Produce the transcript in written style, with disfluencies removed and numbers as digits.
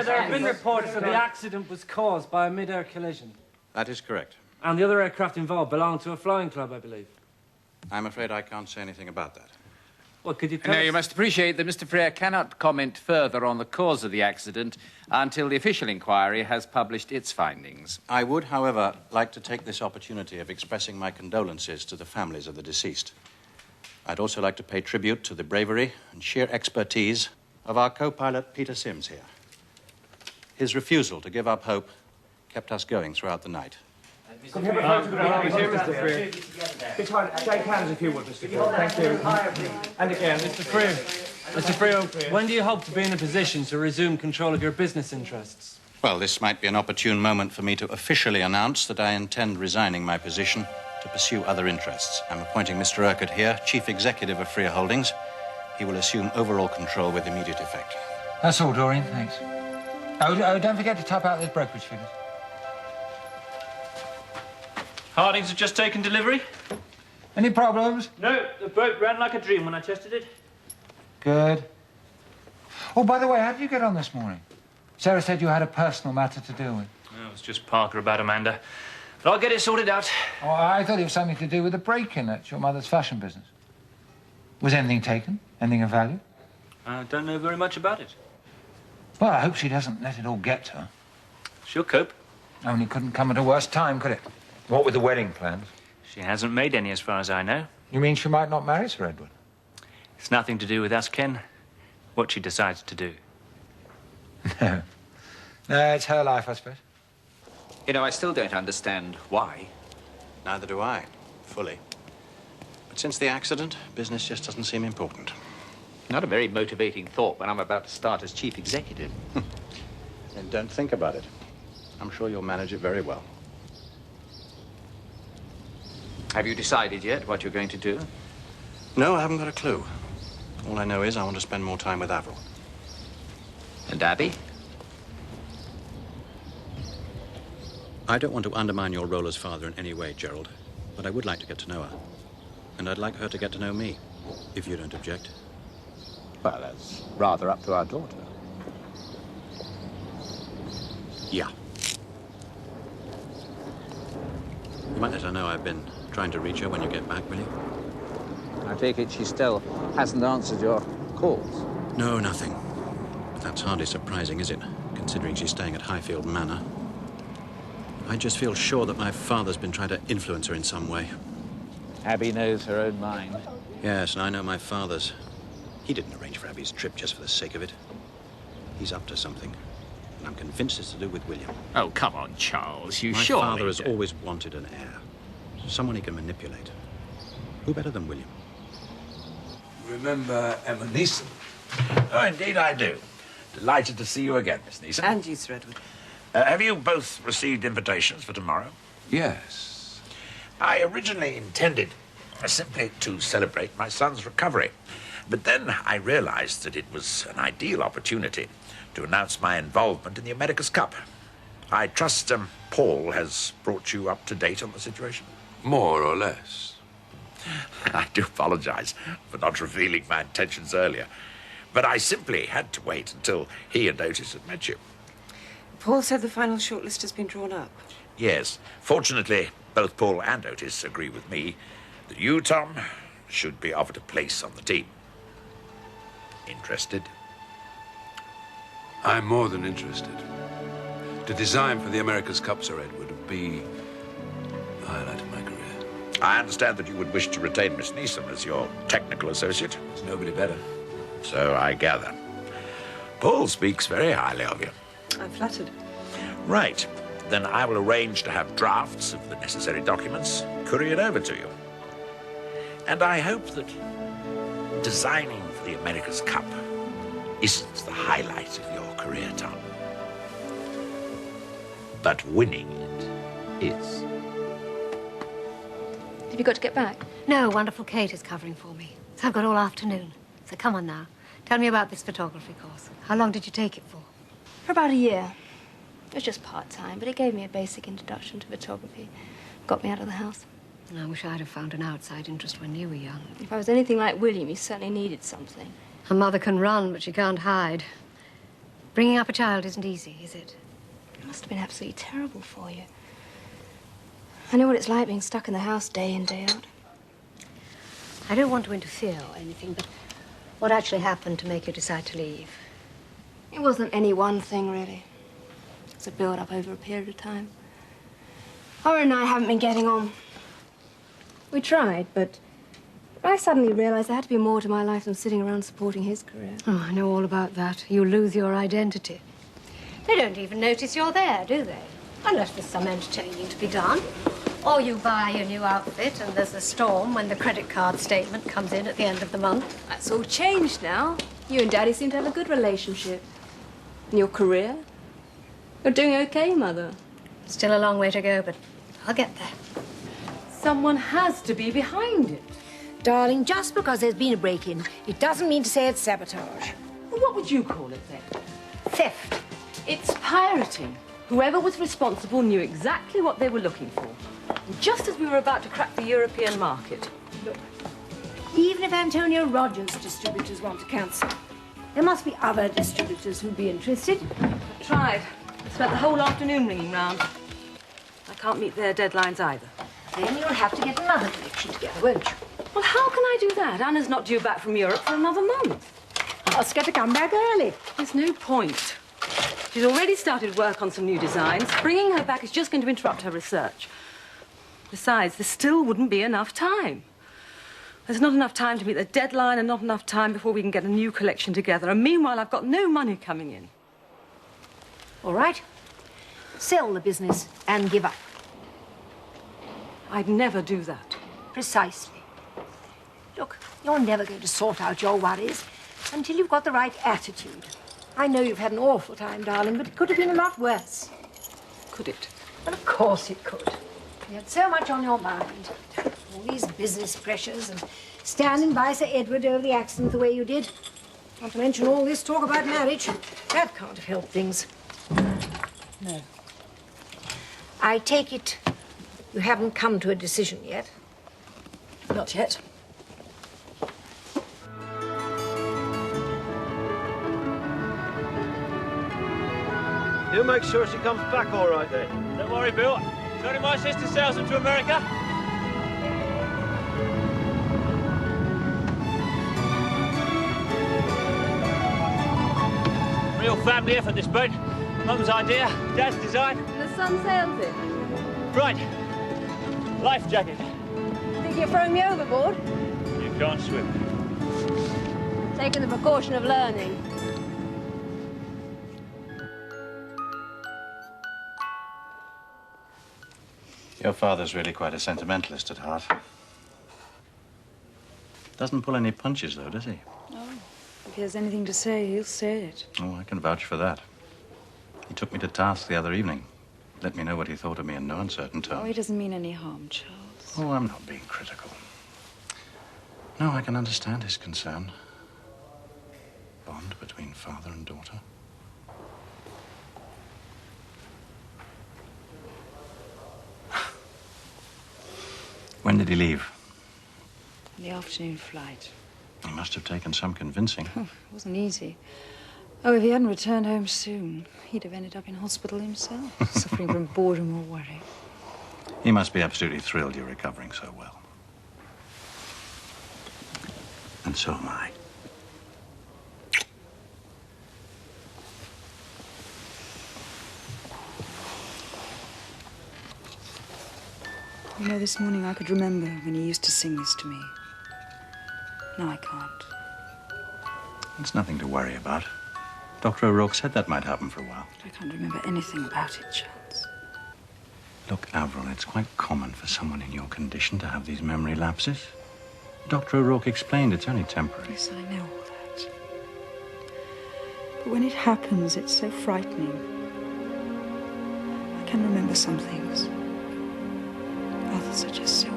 there have been reports that the accident was caused by a mid-air collision. That is correct. And the other aircraft involved belonged to a flying club, I believe. I'm afraid I can't say anything about that. Well, could you tell us... Now, you must appreciate that Mr. Freer cannot comment further on the cause of the accident until the official inquiry has published its findings. I would, however, like to take this opportunity of expressing my condolences to the families of the deceased. I'd also like to pay tribute to the bravery and sheer expertise of our co-pilot, Peter Sims, here. His refusal to give up hope kept us going throughout the night. Come here, Mr. Freer. Shake hands if you would, Mr. Freer. Thank you. And again, Mr. Freer. Mr. Freer, when do you hope to be in a position to resume control of your business interests? Well, this might be an opportune moment for me to officially announce that I intend resigning my position to pursue other interests. I'm appointing Mr. Urquhart here, Chief Executive of Freer Holdings. He will assume overall control with immediate effect. That's all, Doreen, thanks. Oh, don't forget to top out those brokerage figures. Hardings have just taken delivery. Any problems? No, the boat ran like a dream when I tested it. Good. Oh, by the way, how did you get on this morning? Sarah said you had a personal matter to deal with. No, it was just Parker about Amanda. But I'll get it sorted out. Oh, I thought it was something to do with the break-in at your mother's fashion business. Was anything taken? Anything of value? I don't know very much about it. Well, I hope she doesn't let it all get to her. She'll cope. Only couldn't come at a worse time, could it? What with the wedding plans? She hasn't made any as far as I know. You mean she might not marry Sir Edward? It's nothing to do with us, Ken. What she decides to do. No. No, it's her life, I suppose. You know, I still don't understand why. Neither do I, fully. But since the accident, business just doesn't seem important. Not a very motivating thought when I'm about to start as chief executive. Then don't think about it. I'm sure you'll manage it very well. Have you decided yet what you're going to do? No, I haven't got a clue. All I know is I want to spend more time with Avril. And Abby? I don't want to undermine your role as father in any way, Gerald, but I would like to get to know her. And I'd like her to get to know me, if you don't object. Well, that's rather up to our daughter. Yeah. You might let her know I've been trying to reach her when you get back, will you? I take it she still hasn't answered your calls? No, nothing. But that's hardly surprising, is it? Considering she's staying at Highfield Manor. I just feel sure that my father's been trying to influence her in some way. Abby knows her own mind. Yes, and I know my father's. He didn't arrange for Abby's trip just for the sake of it. He's up to something. And I'm convinced it's to do with William. Oh, come on, Charles. You My surely... father has always wanted an heir. Someone he can manipulate. Who better than William? Remember Emma Neeson? Oh, indeed I do. Delighted to see you again, Miss Neeson. And you, Sir Edward. Have you both received invitations for tomorrow? Yes. I originally intended simply to celebrate my son's recovery. But then I realized that it was an ideal opportunity to announce my involvement in the America's Cup. I trust Paul has brought you up to date on the situation? More or less. I do apologize for not revealing my intentions earlier, but I simply had to wait until he and Otis had met you. Paul said the final shortlist has been drawn up. Yes. Fortunately, both Paul and Otis agree with me that you, Tom, should be offered a place on the team. Interested? I'm more than interested. To design for the America's Cup, Sir Edward, would be the highlight of my career. I understand that you would wish to retain Miss Neeson as your technical associate. There's nobody better. So I gather. Paul speaks very highly of you. I'm flattered. Right. Then I will arrange to have drafts of the necessary documents couriered over to you. And I hope that designing for the America's Cup isn't the highlight of your career, Tom. But winning it is. Have you got to get back? No, wonderful Kate is covering for me. So I've got all afternoon. So come on now. Tell me about this photography course. How long did you take it for? For about a year. It was just part-time, but it gave me a basic introduction to photography. Got me out of the house. I wish I'd have found an outside interest when you were young. If I was anything like William, he certainly needed something. A mother can run, but she can't hide. Bringing up a child isn't easy, is it? It must have been absolutely terrible for you. I know what it's like being stuck in the house day in, day out. I don't want to interfere or anything, but what actually happened to make you decide to leave? It wasn't any one thing, really. It's a build-up over a period of time. Owen and I haven't been getting on. We tried, but I suddenly realized there had to be more to my life than sitting around supporting his career. Oh, I know all about that. You lose your identity. They don't even notice you're there, do they? Unless there's some entertaining to be done. Or you buy a new outfit and there's a storm when the credit card statement comes in at the end of the month. That's all changed now. You and Daddy seem to have a good relationship. And your career? You're doing okay, Mother. Still a long way to go, but I'll get there. Someone has to be behind it. Darling, just because there's been a break-in, it doesn't mean to say it's sabotage. Well, what would you call it, then? Theft. It's pirating. Whoever was responsible knew exactly what they were looking for. And just as we were about to crack the European market. Look, even if Antonio Rogers' distributors want to cancel, there must be other distributors who'd be interested. I tried. Spent the whole afternoon ringing round. I can't meet their deadlines either. Then you'll have to get another collection together, won't you? Well, how can I do that? Anna's not due back from Europe for another month. Ask her to come back early. There's no point. She's already started work on some new designs. Bringing her back is just going to interrupt her research. Besides, there still wouldn't be enough time. There's not enough time to meet the deadline and not enough time before we can get a new collection together. And meanwhile, I've got no money coming in. All right. Sell the business and give up. I'd never do that. Precisely. Look, you're never going to sort out your worries until you've got the right attitude. I know you've had an awful time, darling, but it could have been a lot worse. Could it? Well, of course it could. You had so much on your mind. All these business pressures and standing by Sir Edward over the accident the way you did. Not to mention all this talk about marriage. That can't have helped things. No. I take it you haven't come to a decision yet? Not yet. You make sure she comes back all right then. Don't worry, Bill. It's only my sister sails them to America. Real family effort, this boat. Mum's idea, Dad's design. And the son sails it. Right. Life jacket. Think you're throwing me overboard? You can't swim. Taking the precaution of learning. Your father's really quite a sentimentalist at heart. Doesn't pull any punches, though, does he? Oh, if he has anything to say, he'll say it. Oh, I can vouch for that. He took me to task the other evening. Let me know what he thought of me in no uncertain Oh, terms. he doesn't mean any harm, Charles. Oh, I'm not being critical. No, I can understand his concern. Bond between father and daughter. When did he leave? The afternoon flight. He must have taken some convincing. Oh, it wasn't easy. Oh, if he hadn't returned home soon, he'd have ended up in hospital himself, suffering from boredom or worry. He must be absolutely thrilled you're recovering so well. And so am I. You know, this morning I could remember when he used to sing this to me. Now I can't. It's nothing to worry about. Dr. O'Rourke said that might happen for a while. I can't remember anything about it, Charles. Look, Avril, it's quite common for someone in your condition to have these memory lapses. Dr. O'Rourke explained it's only temporary. Yes, I know all that. But when it happens, it's so frightening. I can remember some things. Others are just so